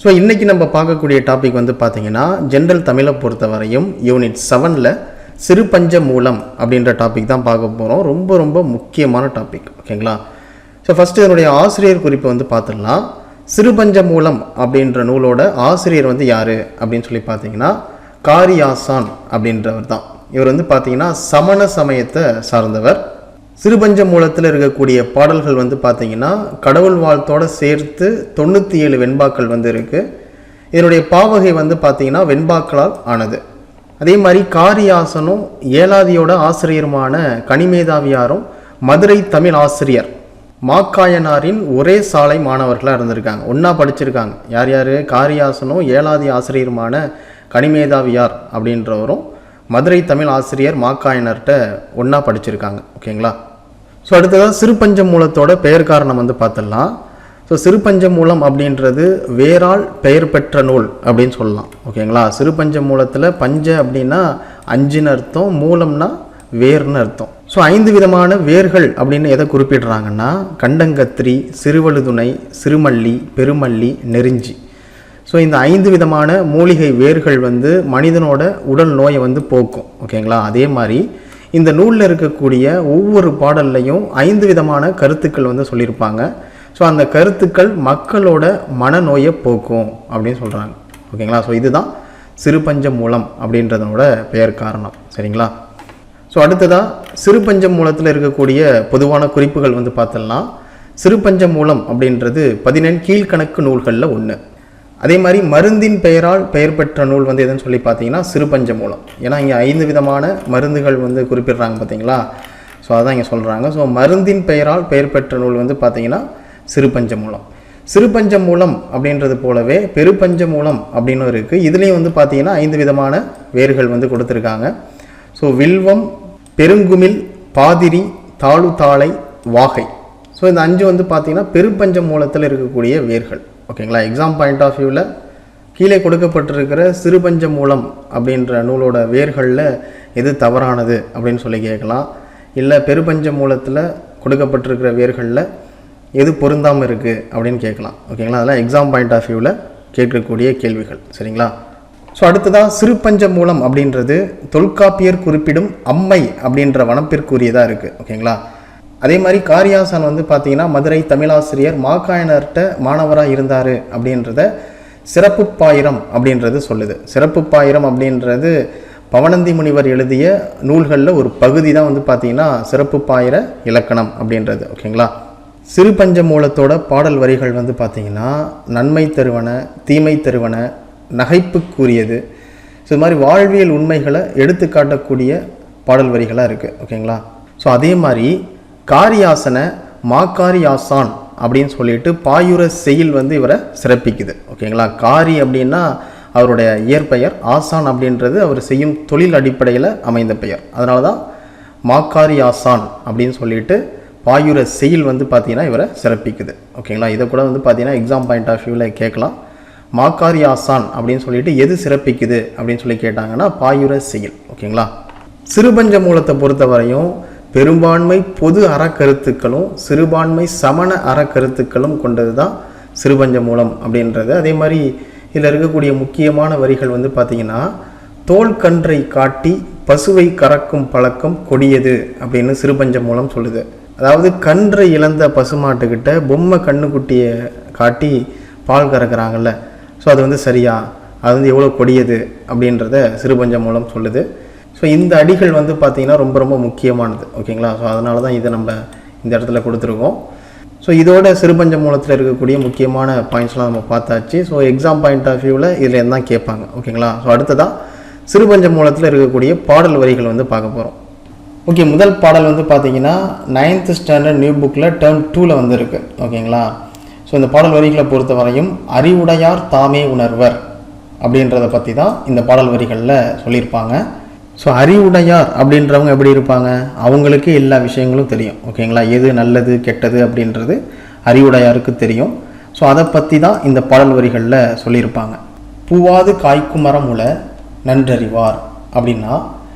So இன்றைக்கி நம்ம பார்க்கக்கூடிய டாபிக் வந்து பார்த்திங்கன்னா ஜென்ரல் தமிழை பொறுத்த வரையும் யூனிட் 7ல் சிறுபஞ்ச மூலம் அப்படின்ற டாபிக் தான் பார்க்க போகிறோம். ரொம்ப ரொம்ப முக்கியமான டாபிக். ஓகேங்களா? ஸோ ஃபஸ்ட்டு இதனுடைய ஆசிரியர் குறிப்பை வந்து பார்த்துடலாம். சிறுபஞ்ச மூலம் அப்படின்ற நூலோட ஆசிரியர் வந்து யார் அப்படின்னு சொல்லி பார்த்தீங்கன்னா காரியாசான் அப்படின்றவர் தான். இவர் வந்து பார்த்திங்கன்னா சமண சமயத்தை சார்ந்தவர். சிறுபஞ்ச மூலத்தில் இருக்கக்கூடிய பாடல்கள் வந்து பார்த்திங்கன்னா கடவுள் வாழ்த்தோடு சேர்த்து 97 வெண்பாக்கள் வந்து இருக்குது. இதனுடைய பாவகை வந்து பார்த்திங்கன்னா வெண்பாக்களால் ஆனது. அதே மாதிரி காரியாசனும் ஏலாதியோட ஆசிரியருமான கனிமேதாவியாரும் மதுரை தமிழ் ஆசிரியர் மாக்காயனாரின் ஒரே சாலை மாணவர்களாக இருந்திருக்காங்க, ஒன்றா படிச்சிருக்காங்க. யார் யார்? காரியாசனும் ஏலாதி ஆசிரியருமான கனிமேதாவியார் அப்படின்றவரும் மதுரை தமிழ் ஆசிரியர் மாக்காயனர்கிட்ட ஒன்றா படிச்சிருக்காங்க. ஓகேங்களா? ஸோ அடுத்ததாக சிறுபஞ்ச மூலத்தோட பெயர் காரணம் வந்து பார்த்துடலாம். ஸோ சிறுபஞ்ச மூலம் அப்படின்றது வேரால் பெயர் பெற்ற நூல் அப்படின்னு சொல்லலாம். ஓகேங்களா? சிறுபஞ்ச மூலத்தில் பஞ்ச அப்படின்னா 5ன்னு அர்த்தம், மூலம்னா வேர்னு அர்த்தம். ஸோ 5 விதமான வேர்கள் அப்படின்னு எதை குறிப்பிடுறாங்கன்னா கண்டங்கத்திரி, சிறுவழுதுணை, சிறுமல்லி, பெருமல்லி, நெருஞ்சி. ஸோ இந்த 5 விதமான மூலிகை வேர்கள் வந்து மனிதனோட உடல் நோயை வந்து போக்கும். ஓகேங்களா? அதே மாதிரி இந்த நூலில் இருக்கக்கூடிய ஒவ்வொரு பாடல்லையும் 5 விதமான கருத்துக்கள் வந்து சொல்லியிருப்பாங்க. ஸோ அந்த கருத்துக்கள் மக்களோட மனநோயை போக்கும் அப்படின்னு சொல்கிறாங்க. ஓகேங்களா? ஸோ இதுதான் சிறுபஞ்ச மூலம் அப்படின்றதனோட பெயர் காரணம். சரிங்களா? ஸோ அடுத்ததாக சிறுபஞ்ச மூலத்தில் இருக்கக்கூடிய பொதுவான குறிப்புகள் வந்து பார்த்துடலாம். சிறுபஞ்ச மூலம் அப்படின்றது 14 கீழ்கணக்கு நூல்களில் ஒன்று. அதே மாதிரி மருந்தின் பெயரால் பெயர் பெற்ற நூல் வந்து எதுன்னு சொல்லி பார்த்தீங்கன்னா சிறுபஞ்ச மூலம். ஏன்னா இங்கே 5 விதமான மருந்துகள் வந்து குறிப்பிடுறாங்க பார்த்தீங்களா? ஸோ அதான் இங்கே சொல்கிறாங்க. ஸோ மருந்தின் பெயரால் பெயர் பெற்ற நூல் வந்து பார்த்தீங்கன்னா சிறுபஞ்ச மூலம். சிறுபஞ்ச மூலம் அப்படின்றது போலவே பெருபஞ்ச மூலம் அப்படின்னு இருக்குது. இதுலேயும் வந்து பார்த்தீங்கன்னா 5 விதமான வேர்கள் வந்து கொடுத்துருக்காங்க. ஸோ வில்வம், பெருங்குமிழ், பாதிரி, தாழு தாளை, வாகை. ஸோ இந்த 5 வந்து பார்த்தீங்கன்னா பெருபஞ்ச மூலத்தில் இருக்கக்கூடிய வேர்கள். ஓகேங்களா? எக்ஸாம் பாயிண்ட் ஆஃப் வியூவில் கீழே கொடுக்கப்பட்டிருக்கிற சிறுபஞ்ச மூலம் அப்படின்ற நூலோட வேர்களில் எது தவறானது அப்படின்னு சொல்லி கேட்கலாம். இல்லை பெருபஞ்ச மூலத்தில் கொடுக்கப்பட்டிருக்கிற வேர்களில் எது பொருந்தாமல் இருக்குது அப்படின்னு கேட்கலாம். ஓகேங்களா? அதெல்லாம் எக்ஸாம் பாயிண்ட் ஆஃப் வியூவில் கேட்கக்கூடிய கேள்விகள். சரிங்களா? ஸோ அடுத்ததாக சிறுபஞ்ச மூலம் அப்படின்றது தொல்காப்பியர் குறிப்பிடும் அம்மை அப்படின்ற வனப்பிற்குரியதாக இருக்குது. ஓகேங்களா? அதே மாதிரி காரியாசான் வந்து பார்த்தீங்கன்னா மதுரை தமிழாசிரியர் மாக்காயனர்கிட்ட மாணவராக இருந்தார் அப்படின்றத சிறப்பு பாயிரம் அப்படின்றது சொல்லுது. சிறப்பு பாயிரம் அப்படின்றது பவனந்தி முனிவர் எழுதிய நூல்களில் ஒரு பகுதி தான் வந்து பார்த்தீங்கன்னா சிறப்பு பாயிர இலக்கணம் அப்படின்றது. ஓகேங்களா? சிறுபஞ்ச மூலத்தோட பாடல் வரிகள் வந்து பார்த்தீங்கன்னா நன்மை தருவன, தீமை தருவன, நகைப்புக்குரியது. ஸோ இது மாதிரி வாழ்வியல் உண்மைகளை எடுத்து காட்டக்கூடிய பாடல் வரிகளாக இருக்குது. ஓகேங்களா? ஸோ அதே மாதிரி காரியாசனை மாக்காரியாசான் அப்படின்னு சொல்லிட்டு பாயுர செயல் வந்து இவரை சிறப்பிக்குது. ஓகேங்களா? காரி அப்படின்னா அவருடைய இயற்பெயர், ஆசான் அப்படின்றது அவர் செய்யும் தொழில் அடிப்படையில் அமைந்த பெயர். அதனால தான் மாக்காரியாசான் அப்படின்னு சொல்லிட்டு பாயுர செயல் வந்து பார்த்தீங்கன்னா இவரை சிறப்பிக்குது. ஓகேங்களா? இதை கூட வந்து பார்த்தீங்கன்னா எக்ஸாம் பாயிண்ட் ஆஃப் வியூவில் கேட்கலாம். மாக்காரியாசான் அப்படின்னு சொல்லிட்டு எது சிறப்பிக்குது அப்படின்னு சொல்லி கேட்டாங்கன்னா பாயுர செயல். ஓகேங்களா? சிறுபஞ்ச மூலத்தை பொறுத்தவரையும் பெரும்பான்மை பொது அறக்கருத்துக்களும் சிறுபான்மை சமண அறக்கருத்துக்களும் கொண்டது தான் சிறுபஞ்ச மூலம் அப்படின்றது. அதே மாதிரி இதில் இருக்கக்கூடிய முக்கியமான வரிகள் வந்து பார்த்திங்கன்னா தோல் கன்றை காட்டி பசுவை கறக்கும் பழக்கம் கொடியது அப்படின்னு சிறுபஞ்ச மூலம் சொல்லுது. அதாவது கன்றை இழந்த பசுமாட்டுக்கிட்ட பொம்மை கண்ணுக்குட்டியை காட்டி பால் கறக்குறாங்கல்ல, ஸோ அது வந்து சரியா, அது வந்து எவ்வளோ கொடியது அப்படின்றத சிறுபஞ்ச மூலம் சொல்லுது. ஸோ இந்த அடிகள் வந்து பார்த்திங்கன்னா ரொம்ப ரொம்ப முக்கியமானது. ஓகேங்களா? ஸோ அதனால தான் இதை நம்ம இந்த இடத்துல கொடுத்துருக்கோம். ஸோ இதோட சிறுபஞ்ச மூலத்தில் இருக்கக்கூடிய முக்கியமான பாயிண்ட்ஸ்லாம் நம்ம பார்த்தாச்சு. ஸோ எக்ஸாம் பாயிண்ட் ஆஃப் வியூவில் இதில் என்ன கேட்பாங்க. ஓகேங்களா? ஸோ அடுத்ததாக சிறுபஞ்ச மூலத்தில் இருக்கக்கூடிய பாடல் வரிகள் வந்து பார்க்க போகிறோம். ஓகே, முதல் பாடல் வந்து பார்த்திங்கன்னா 9th ஸ்டாண்டர்ட் நியூ புக்கில் டேர்ம் 2ல் வந்து இருக்குது. ஓகேங்களா? ஸோ இந்த பாடல் வரிகளை பொறுத்த வரையும் அறிவுடையார் தாமே உணர்வர் அப்படின்றத பற்றி தான் இந்த பாடல் வரிகளில் சொல்லியிருப்பாங்க. ஸோ அறிவுடையார் அப்படின்றவங்க எப்படி இருப்பாங்க? அவங்களுக்கு எல்லா விஷயங்களும் தெரியும். ஓகேங்களா? எது நல்லது கெட்டது அப்படின்றது அறிவுடையாருக்கு தெரியும். ஸோ அதை பற்றி தான் இந்த பாடல் வரிகளில் சொல்லியிருப்பாங்க. பூவாது காய்க்கும் மரம் உல நன்றறிவார் அப்படின்னா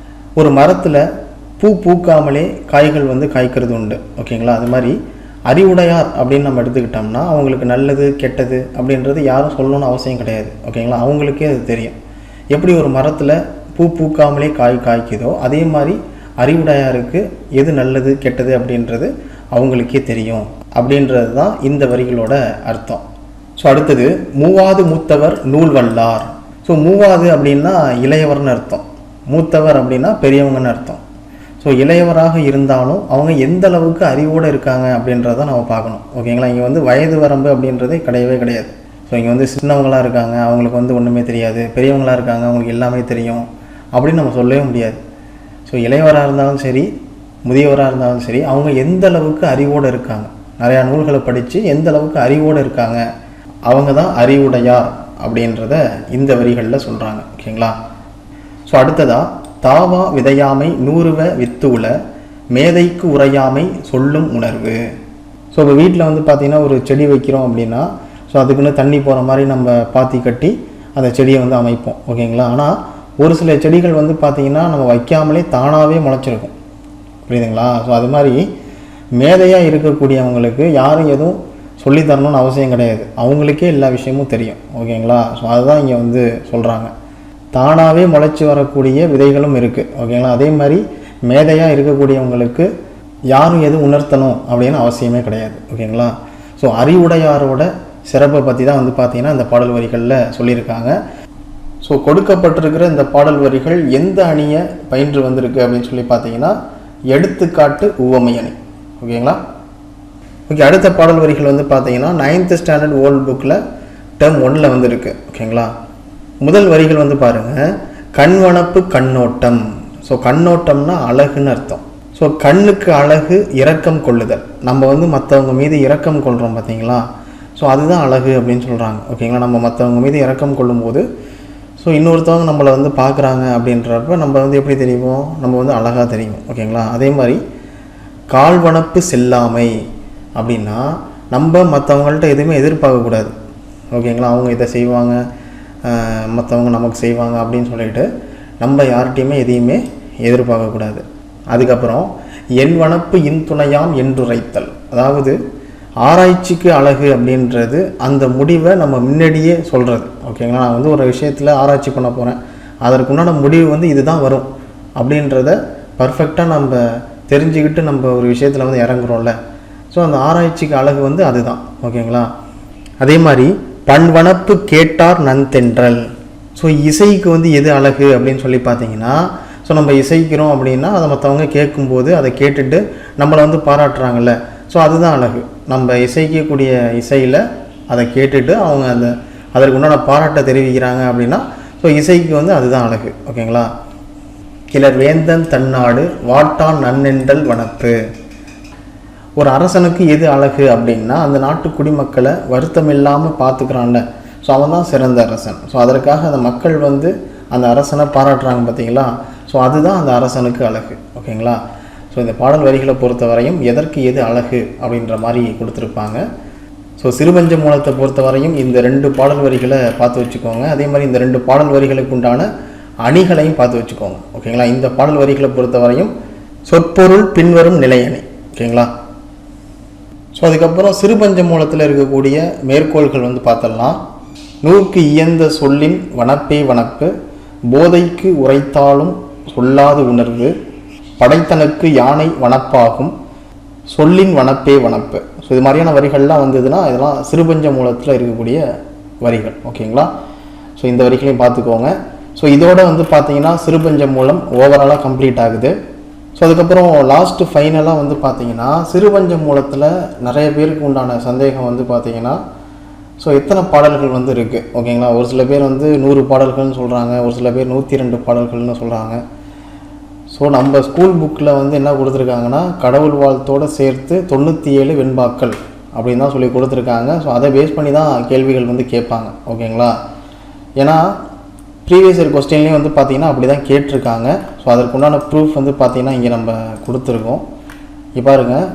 ஒரு மரத்தில் பூ பூக்காமலே காய்கள் வந்து காய்க்கிறது உண்டு. ஓகேங்களா? அது மாதிரி அறிவுடையார் அப்படின்னு நம்ம எடுத்துக்கிட்டோம்னா அவங்களுக்கு நல்லது கெட்டது அப்படின்றது யாரும் சொல்லணும்னு அவசியம் கிடையாது. ஓகேங்களா, அவங்களுக்கே அது தெரியும். எப்படி ஒரு மரத்தில் பூ பூக்காமலே காய் காய்க்குதோ அதே மாதிரி அறிவுடையாருக்கு எது நல்லது கெட்டது அப்படின்றது அவங்களுக்கே தெரியும் அப்படின்றது தான் இந்த வரிகளோட அர்த்தம். ஸோ அடுத்தது, மூவாது மூத்தவர் நூல் வல்லார். ஸோ மூவாது அப்படின்னா இளையவர்னு அர்த்தம், மூத்தவர் அப்படின்னா பெரியவங்கன்னு அர்த்தம். ஸோ இளையவராக இருந்தாலும் அவங்க எந்த அளவுக்கு அறிவோடு இருக்காங்க அப்படின்றத நம்ம பார்க்கணும். ஓகேங்களா, இங்கே வந்து வயது வரம்பு அப்படின்றதே கிடையவே கிடையாது. ஸோ இங்கே வந்து சின்னவங்களாக இருக்காங்க, அவங்களுக்கு வந்து ஒன்றுமே தெரியாது, பெரியவங்களாக இருக்காங்க, அவங்களுக்கு எல்லாமே தெரியும் அப்படின்னு நம்ம சொல்லவே முடியாது. ஸோ இளையவராக இருந்தாலும் சரி, முதியவராக இருந்தாலும் சரி, அவங்க எந்த அளவுக்கு அறிவோடு இருக்காங்க, நிறையா நூல்களை படித்து எந்த அளவுக்கு அறிவோடு இருக்காங்க, அவங்க தான் அறிவுடையார் அப்படின்றத இந்த வரிகளில் சொல்கிறாங்க. ஓகேங்களா. ஸோ அடுத்ததாக, தாவா விதையாமை நூறுவ வித்துள மேதைக்கு உரையாமை சொல்லும் உணர்வு. ஸோ இப்போ வீட்டில் வந்து பார்த்திங்கன்னா ஒரு செடி வைக்கிறோம் அப்படின்னா ஸோ அதுக்குன்னு தண்ணி போகிற மாதிரி நம்ம பாத்தி கட்டி அந்த செடியை வந்து அமைப்போம். ஓகேங்களா. ஆனால் ஒரு சில செடிகள் வந்து பார்த்திங்கன்னா நம்ம வைக்காமலே தானாகவே முளைச்சிருக்கும். புரியுதுங்களா. ஸோ அது மாதிரி மேதையாக இருக்கக்கூடியவங்களுக்கு யாரும் எதுவும் சொல்லித்தரணும்னு அவசியம் கிடையாது, அவங்களுக்கே எல்லா விஷயமும் தெரியும். ஓகேங்களா. ஸோ அதுதான் இங்கே வந்து சொல்கிறாங்க. தானாகவே முளைச்சி வரக்கூடிய விதைகளும் இருக்குது. ஓகேங்களா. அதே மாதிரி மேதையாக இருக்கக்கூடியவங்களுக்கு யாரும் எதுவும் உணர்த்தணும் அப்படின்னு அவசியமே கிடையாது. ஓகேங்களா. ஸோ அறிவுடையாரோட சிறப்பை பற்றி தான் வந்து பார்த்திங்கன்னா இந்த பாடல் வரிகளில் சொல்லியிருக்காங்க. ஸோ கொடுக்கப்பட்டிருக்கிற இந்த பாடல் வரிகள் எந்த அணியை பயின்று வந்திருக்கு அப்படின்னு சொல்லி பார்த்தீங்கன்னா எடுத்துக்காட்டு உவமை அணி. ஓகேங்களா. ஓகே, அடுத்த பாடல் வரிகள் வந்து பார்த்தீங்கன்னா 9th ஸ்டாண்டர்ட் ஓல்டு புக்கில் டேர்ம் 1 வந்துருக்கு. ஓகேங்களா. முதல் வரிகள் வந்து பாருங்கள், கண்வனப்பு கண்ணோட்டம். ஸோ கண்ணோட்டம்னா அழகுன்னு அர்த்தம். ஸோ கண்ணுக்கு அழகு இரக்கம் கொள்ளுதல். நம்ம வந்து மற்றவங்க மீது இரக்கம் கொள்கிறோம் பார்த்தீங்களா, ஸோ அதுதான் அழகு அப்படின்னு சொல்கிறாங்க. ஓகேங்களா. நம்ம மற்றவங்க மீது இரக்கம் கொள்ளும்போது ஸோ இன்னொருத்தவங்க நம்மளை வந்து பார்க்குறாங்க அப்படின்றப்ப நம்ம வந்து எப்படி தெரியுமோ, நம்ம வந்து அழகாக தெரியும். ஓகேங்களா. அதே மாதிரி கால்வனப்பு செல்லாமை அப்படின்னா நம்ம மற்றவங்கள்ட்ட எதுவுமே எதிர்பார்க்கக்கூடாது. ஓகேங்களா. அவங்க இதை செய்வாங்க, மற்றவங்க நமக்கு செய்வாங்க அப்படின்னு சொல்லிட்டு நம்ம யார்கிட்டையுமே எதையுமே எதிர்பார்க்கக்கூடாது. அதுக்கப்புறம் என் வனப்பு இன்துணையாம் என்றுரைத்தல். அதாவது ஆராய்ச்சிக்கு அழகு அப்படின்றது அந்த முடிவை நம்ம முன்னாடியே சொல்கிறது. ஓகேங்களா. நான் வந்து ஒரு விஷயத்தில் ஆராய்ச்சி பண்ண போகிறேன், அதற்குண்டான முடிவு வந்து இதுதான் வரும் அப்படின்றத பர்ஃபெக்டாக நம்ம தெரிஞ்சுக்கிட்டு நம்ம ஒரு விஷயத்தில் வந்து இறங்குறோம்ல, ஸோ அந்த ஆராய்ச்சிக்கு அழகு வந்து அதுதான். ஓகேங்களா. அதே மாதிரி பண்வனப்பு கேட்டார் நன்தென்றல். ஸோ இசைக்கு வந்து எது அழகு அப்படின்னு சொல்லி பார்த்தீங்கன்னா, ஸோ நம்ம இசைக்கிறோம் அப்படின்னா அதை மற்றவங்க கேட்கும்போது அதை கேட்டுட்டு நம்மளை வந்து பாராட்டுறாங்கல்ல, ஸோ அதுதான் அழகு. நம்ம இசைக்கக்கூடிய இசையில் அதை கேட்டுட்டு அவங்க அதற்கு உண்டான பாராட்டை தெரிவிக்கிறாங்க அப்படின்னா ஸோ இசைக்கு வந்து அதுதான் அழகு. ஓகேங்களா. கிளர் வேந்தன் தன்னாடு வாட்டான் நன்னென்றல் வனப்பு. ஒரு அரசனுக்கு எது அழகு அப்படின்னா அந்த நாட்டு குடிமக்களை வருத்தம் இல்லாமல் பார்த்துக்கிறான்ல, ஸோ அவன் தான் சிறந்த அரசன். ஸோ அதற்காக அந்த மக்கள் வந்து அந்த அரசனை பாராட்டுறாங்க பார்த்தீங்களா, ஸோ அதுதான் அந்த அரசனுக்கு அழகு. ஓகேங்களா. ஸோ இந்த பாடல் வரிகளை பொறுத்த வரையும் எதற்கு எது அழகு அப்படின்ற மாதிரி கொடுத்துருப்பாங்க. ஸோ சிறுபஞ்ச மூலத்தை பொறுத்த வரையும் இந்த 2 பாடல் வரிகளை பார்த்து வச்சுக்கோங்க. அதே மாதிரி இந்த 2 பாடல் வரிகளுக்கு உண்டான அணிகளையும் பார்த்து வச்சுக்கோங்க. ஓகேங்களா. இந்த பாடல் வரிகளை பொறுத்த வரையும் சொற்பொருள் பின்வரும் நிலையணி. ஓகேங்களா. ஸோ அதுக்கப்புறம் சிறுபஞ்ச மூலத்தில் இருக்கக்கூடிய மேற்கோள்கள் வந்து பார்த்தலாம். நூற்கு இயந்த சொல்லின் வனப்பே வனப்பு, போதைக்கு உரைத்தாலும் சொல்லாது உணர்வு, படைத்தனுக்கு யானை வனப்பாகும், சொல்லின் வனப்பே வனப்பு. ஸோ இது மாதிரியான வரிகள்லாம் வந்ததுன்னா இதெல்லாம் சிறுபஞ்ச மூலத்தில் இருக்கக்கூடிய வரிகள். ஓகேங்களா. ஸோ இந்த வரிகளையும் பார்த்துக்கோங்க. ஸோ இதோட வந்து பார்த்தீங்கன்னா சிறுபஞ்ச மூலம் ஓவராலாக கம்ப்ளீட் ஆகுது. ஸோ அதுக்கப்புறம் லாஸ்ட்டு ஃபைனலாக வந்து பார்த்தீங்கன்னா சிறுபஞ்ச மூலத்தில் நிறைய பேருக்கு உண்டான சந்தேகம் வந்து பார்த்தீங்கன்னா ஸோ எத்தனை பாடல்கள் வந்து இருக்குது. ஓகேங்களா. ஒரு சில பேர் வந்து 100 பாடல்கள்னு சொல்கிறாங்க, ஒரு சில பேர் 102 பாடல்கள்னு சொல்கிறாங்க. ஸோ நம்ம ஸ்கூல் புக்கில் வந்து என்ன கொடுத்துருக்காங்கன்னா கடவுள் வாழ்த்தோடு சேர்த்து 97 வெண்பாக்கள் அப்படின்னு தான் சொல்லி கொடுத்துருக்காங்க. ஸோ அதை பேஸ் பண்ணி தான் கேள்விகள் வந்து கேட்பாங்க. ஓகேங்களா. ஏன்னா ப்ரீவியஸ் இயர் கொஸ்டின்லேயும் வந்து பார்த்திங்கன்னா அப்படி தான் கேட்டிருக்காங்க. ஸோ அதற்குண்டான ப்ரூஃப் வந்து பார்த்திங்கன்னா இங்கே நம்ம கொடுத்துருக்கோம். இப்போ பாருங்கள்,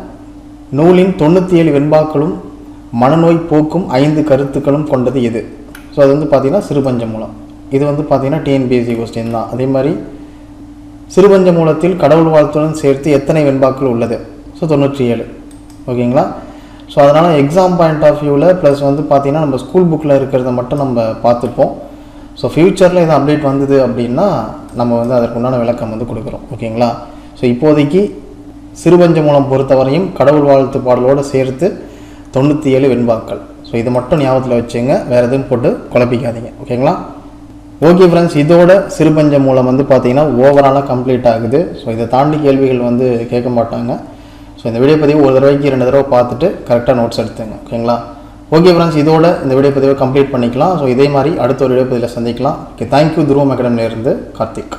நூலின் 97 வெண்பாக்களும் மனநோய் போக்கும் 5 கருத்துக்களும் கொண்டது எது. ஸோ அது வந்து பார்த்திங்கன்னா சிறுபஞ்ச மூலம். இது வந்து பார்த்திங்கன்னா டிஎன்பிஎஸ்சி கொஸ்டின் தான். அதே மாதிரி சிறுபஞ்ச மூலத்தில் கடவுள் வாழ்த்துடன் சேர்த்து எத்தனை வெண்பாக்கள் உள்ளது. ஸோ 97. ஓகேங்களா. ஸோ அதனால் எக்ஸாம் பாயிண்ட் ஆஃப் வியூவில் ப்ளஸ் வந்து பார்த்திங்கன்னா நம்ம ஸ்கூல் புக்கில் இருக்கிறத மட்டும் நம்ம பார்த்துப்போம். ஸோ ஃப்யூச்சரில் இது அப்டேட் வந்தது அப்படின்னா நம்ம வந்து அதற்குண்டான விளக்கம் வந்து கொடுக்குறோம். ஓகேங்களா? ஸோ இப்போதைக்கு சிறுபஞ்சமூலம் பொறுத்தவரையும் கடவுள் வாழ்த்து பாடலோடு சேர்த்து 97 வெண்பாக்கள். ஸோ இது மட்டும் ஞாபகத்தில் வச்சுங்க, வேறு எதுவும் போட்டு குழப்பிக்காதீங்க. ஓகேங்களா? ஓகே ஃப்ரெண்ட்ஸ், இதோட சிறுபஞ்சமூலம் வந்து பார்த்திங்கன்னா ஓவராலாக கம்ப்ளீட் ஆகுது. ஸோ இதை தாண்டி கேள்விகள் வந்து கேட்க மாட்டாங்க. ஸோ இந்த வீடியோ பதிவு ஒரு தடவைக்கு 2 தடவை பார்த்துட்டு கரெக்டாக நோட்ஸ் எடுத்துங்க. ஓகேங்களா? ஓகே ஃப்ரெண்ட்ஸ், இதோட இந்த வீடியோ பதிவை கம்ப்ளீட் பண்ணிக்கலாம். ஸோ இதே மாதிரி அடுத்த ஒரு வீடியோ பதிவில் சந்திக்கலாம். Okay, thank you. துருவம் அகாடமியிலேருந்து கார்த்திக்.